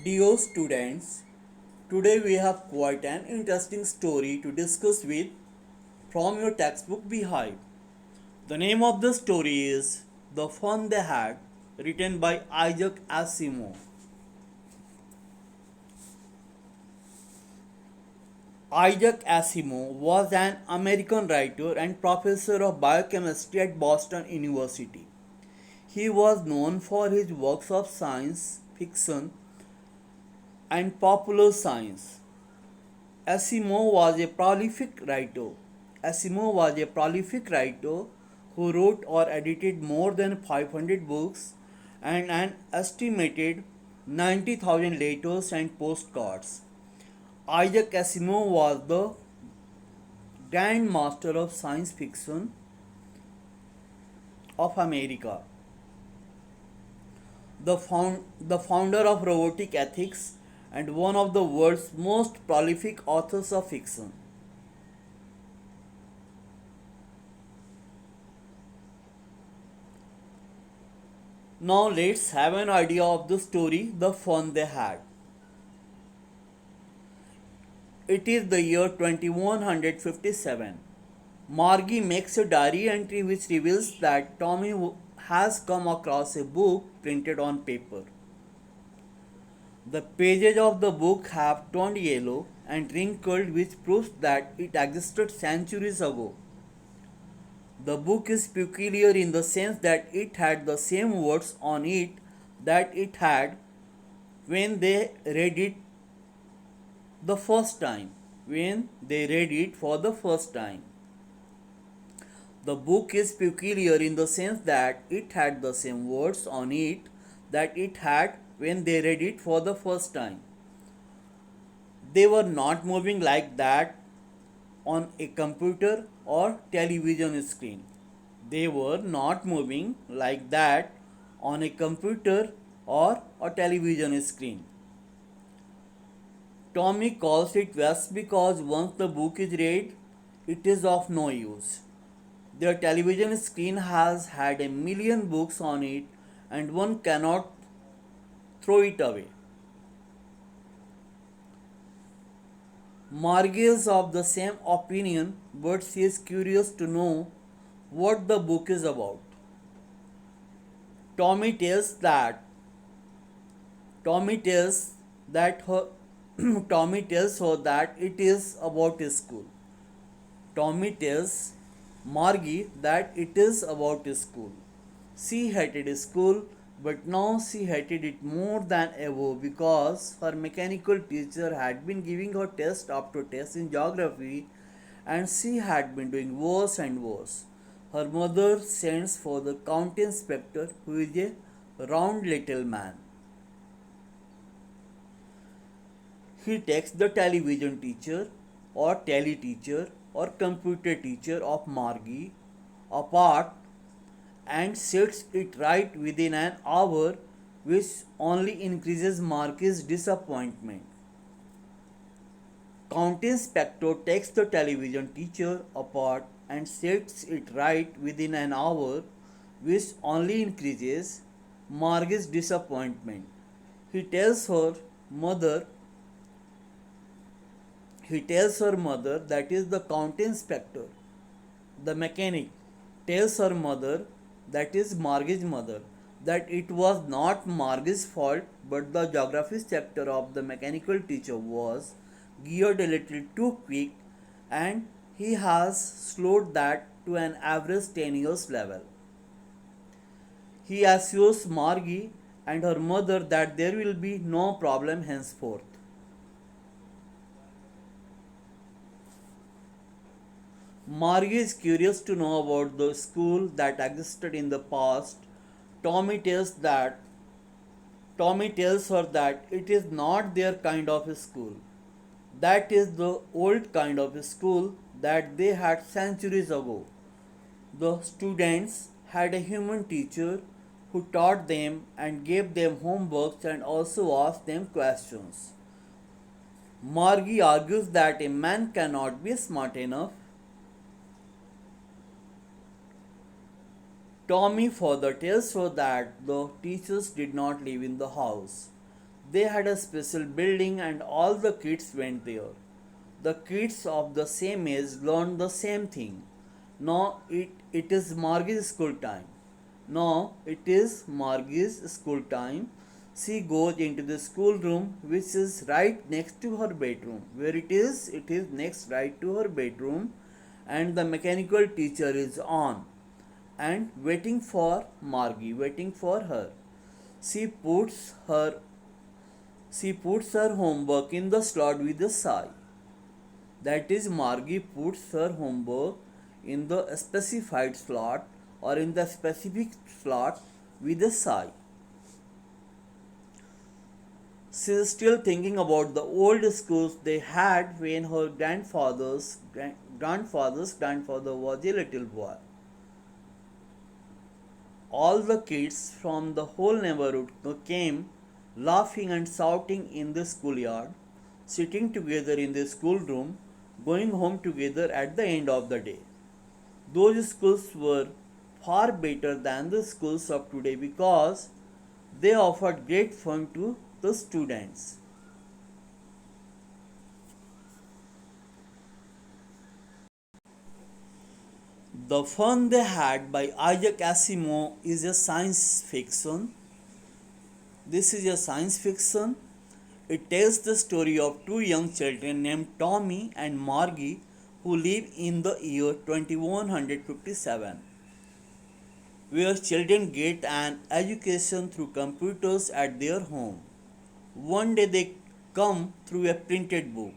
Dear students, today we have quite an interesting story to discuss with from your textbook Beehive. The name of the story is The Fun They Had, written by Isaac Asimov. Isaac Asimov was an American writer and professor of biochemistry at Boston University. He was known for his works of science fiction and popular science. Asimov was a prolific writer. Asimov was a prolific writer who wrote or edited more than 500 books and an estimated 90,000 letters and postcards. Isaac Asimov was the grandmaster of science fiction of America, the founder of robotic ethics, and one of the world's most prolific authors of fiction. Now let's have an idea of the story, the fun they had. It is the year 2157. Margie makes a diary entry which reveals that Tommy has come across a book printed on paper. The pages of the book have turned yellow and wrinkled, which proves that it existed centuries ago. The book is peculiar in the sense that it had the same words on it that it had when they read it the first time. When they read it for the first time. The book is peculiar in the sense that it had the same words on it that it had when they read it for the first time. They were not moving like that on a computer or television screen. They were not moving like that on a computer or a television screen. Tommy calls it waste because once the book is read, it is of no use. Their television screen has had a million books on it and one cannot throw it away. Margie is of the same opinion, but she is curious to know what the book is about. Tommy tells that Tommy tells that her Tommy tells her that it is about school. Tommy tells Margie that it is about school. She hated school, but now she hated it more than ever because her mechanical teacher had been giving her test after test in geography and she had been doing worse and worse. Her mother sends for the county inspector, who is a round little man. He takes the television teacher or tele teacher or computer teacher of Margie apart and sets it right within an hour, which only increases Margie's disappointment. County inspector takes the television teacher apart and sets it right within an hour, which only increases Margie's disappointment. He tells her mother he tells her mother, that is the county inspector, the mechanic, tells her mother, that is Margie's mother, that it was not Margie's fault but the geography chapter of the mechanical teacher was geared a little too quick and he has slowed that to an average 10 years level. He assures Margie and her mother that there will be no problem henceforth. Margie is curious to know about the school that existed in the past. Tommy tells that Tommy tells her that it is not their kind of school. That is the old kind of school that they had centuries ago. The students had a human teacher who taught them and gave them homeworks and also asked them questions. Margie argues that a man cannot be smart enough. Tommy further tells her that the teachers did not live in the house. They had a special building and all the kids went there. The kids of the same age learned the same thing. Now it is Margie's school time. Now it is Margie's school time. She goes into the schoolroom which is right next to her bedroom. Where it is next right to her bedroom, and the mechanical teacher is on and waiting for Margie, waiting for her. She puts her she puts her homework in the slot with a sigh. That is, Margie puts her homework in the specified slot or in the specific slot with a sigh. She is still thinking about the old schools they had when her grandfather's grandfather was a little boy. All the kids from the whole neighborhood came laughing and shouting in the schoolyard, sitting together in the schoolroom, going home together at the end of the day. Those schools were far better than the schools of today because they offered great fun to the students. The Fun They Had by Isaac Asimov is a science fiction. This is a science fiction. It tells the story of two young children named Tommy and Margie who live in the year 2157, where children get an education through computers at their home. One day they come through a printed book.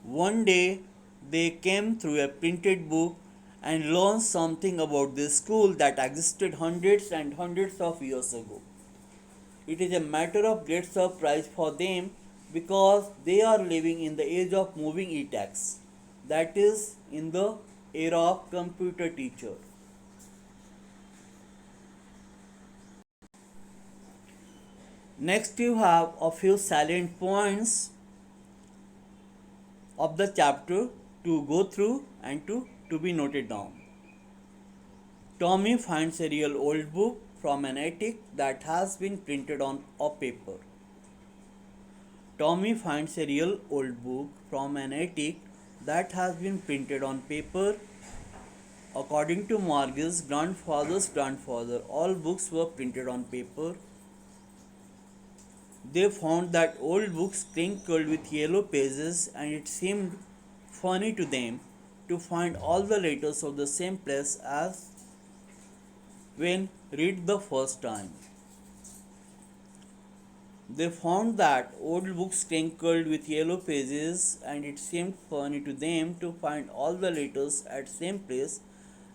One day they came through a printed book and learned something about this school that existed hundreds and hundreds of years ago. It is a matter of great surprise for them because they are living in the age of moving e-texts, that is, in the era of computer teacher. Next, you have a few salient points of the chapter to go through and to be noted down. Tommy finds a real old book from an attic that has been printed on a paper. Tommy finds a real old book from an attic that has been printed on paper. According to Margie's grandfather's grandfather, all books were printed on paper. They found that old books crinkled with yellow pages, and it seemed funny to them to find all the letters of the same place as when read the first time. They found that old books crinkled with yellow pages, and it seemed funny to them to find all the letters at same place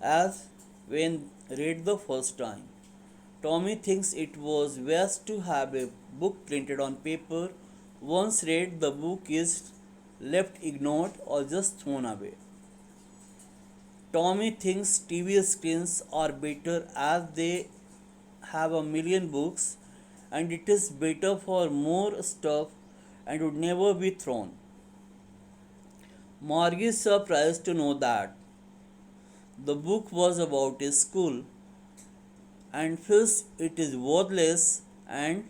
as when read the first time. Tommy thinks it was best to have a book printed on paper. Once read, the book is left ignored or just thrown away. Tommy thinks TV screens are better as they have a million books and it is better for more stuff and would never be thrown. Margie is surprised to know that the book was about a school and feels it is worthless and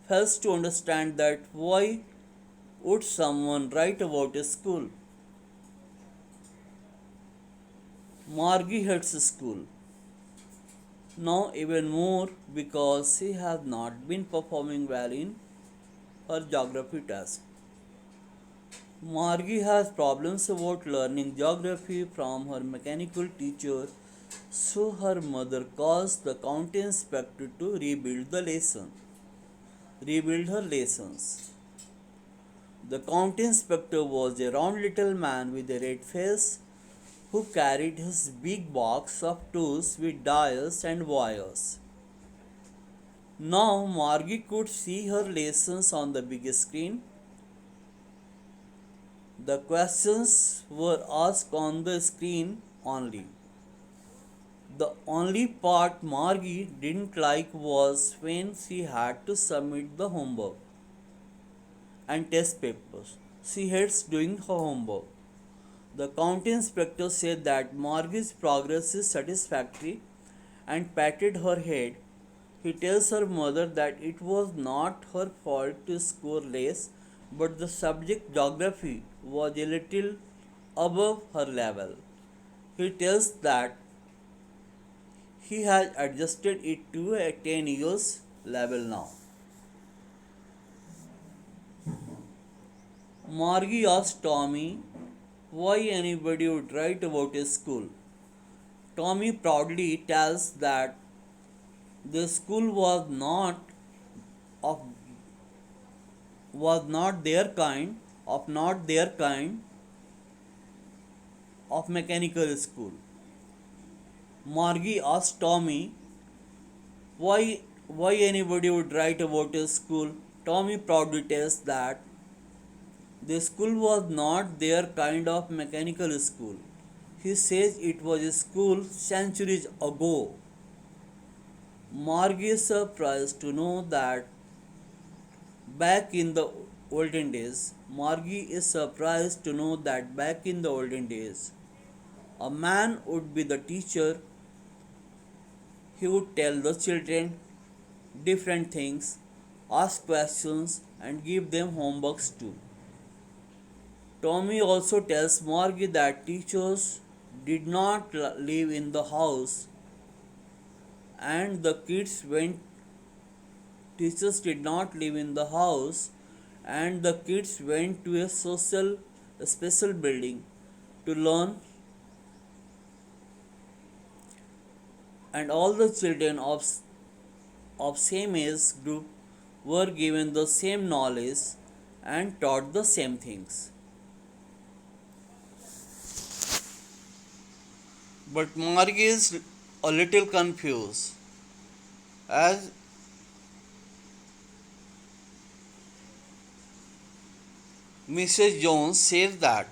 fails to understand that why would someone write about a school. Margie hates school now even more because she has not been performing well in her geography test. Margie has problems about learning geography from her mechanical teacher, so her mother calls the county inspector to rebuild her lessons. The county inspector was a round little man with a red face who carried his big box of tools with dials and wires. Now Margie could see her lessons on the big screen. The questions were asked on the screen only. The only part Margie didn't like was when she had to submit the homework and test papers. She hates doing her homework. The county inspector said that Margie's progress is satisfactory and patted her head. He tells her mother that it was not her fault to score less, but the subject geography was a little above her level. He tells that he has adjusted it to a 10 years level now. Margie asks Tommy why anybody would write about his school. Tommy proudly tells that the school of was not their kind of mechanical school. Margie asks Tommy why anybody would write about his school. Tommy proudly tells that the school was not their kind of mechanical school. He says it was a school centuries ago. Margie is surprised to know that back in the olden days, Margie is surprised to know that back in the olden days, a man would be the teacher. He would tell the children different things, ask questions, and give them homeworks too. Tommy also tells Margie that live in the house and the kids went teachers did not live in the house and the kids went to a special building to learn, and all the children of same age group were given the same knowledge and taught the same things. But Margie is a little confused as Mrs. Jones says that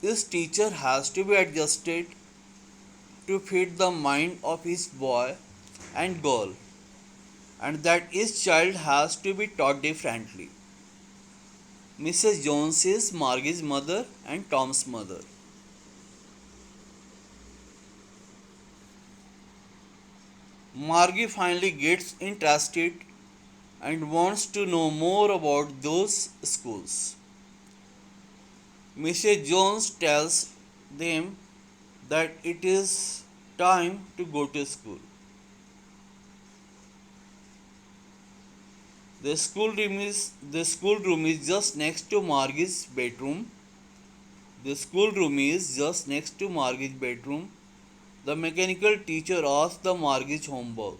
this teacher has to be adjusted to fit the mind of each boy and girl, and that each child has to be taught differently. Mrs. Jones is Margie's mother and Tom's mother. Margie finally gets interested and wants to know more about those schools. Mrs. Jones tells them that it is time to go to school. The school room is just next to Margie's bedroom. The school room is just next to Margie's bedroom. The mechanical teacher asks the Margie's homework.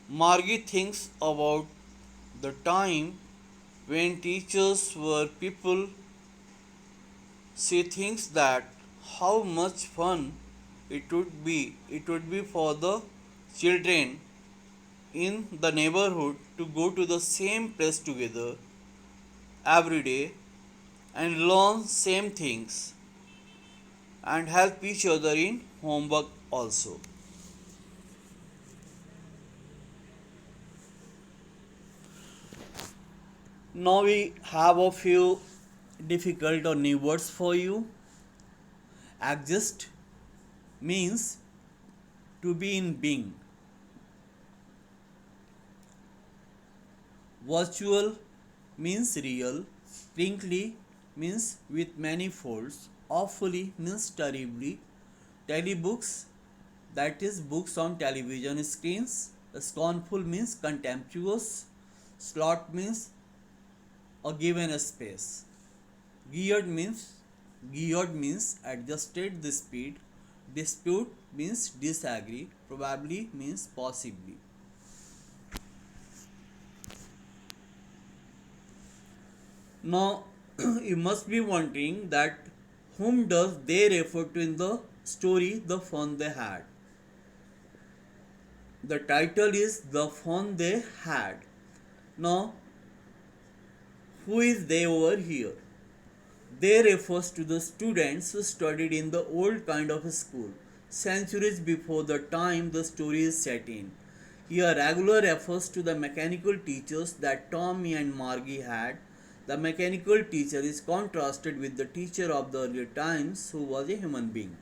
Margie thinks about the time when teachers were people. She thinks that how much fun it would be for the children in the neighborhood to go to the same place together every day and learn same things and help each other in homework also. Now we have a few difficult or new words for you. Exist means to be in being. Virtual means real. Sprinkly means with many folds. Awfully means terribly. Telebooks, that is books on television screens. Scornful means contemptuous. Slot means a given space. Geared means adjusted the speed. Dispute means disagree. Probably means possibly. Now you must be wondering that whom does they refer to in the story The Fun They Had. The title is The Fun They Had. Now who is they over here? They refers to the students who studied in the old kind of school, centuries before the time the story is set in. Here regular refers to the mechanical teachers that Tommy and Margie had. The mechanical teacher is contrasted with the teacher of the earlier times who was a human being.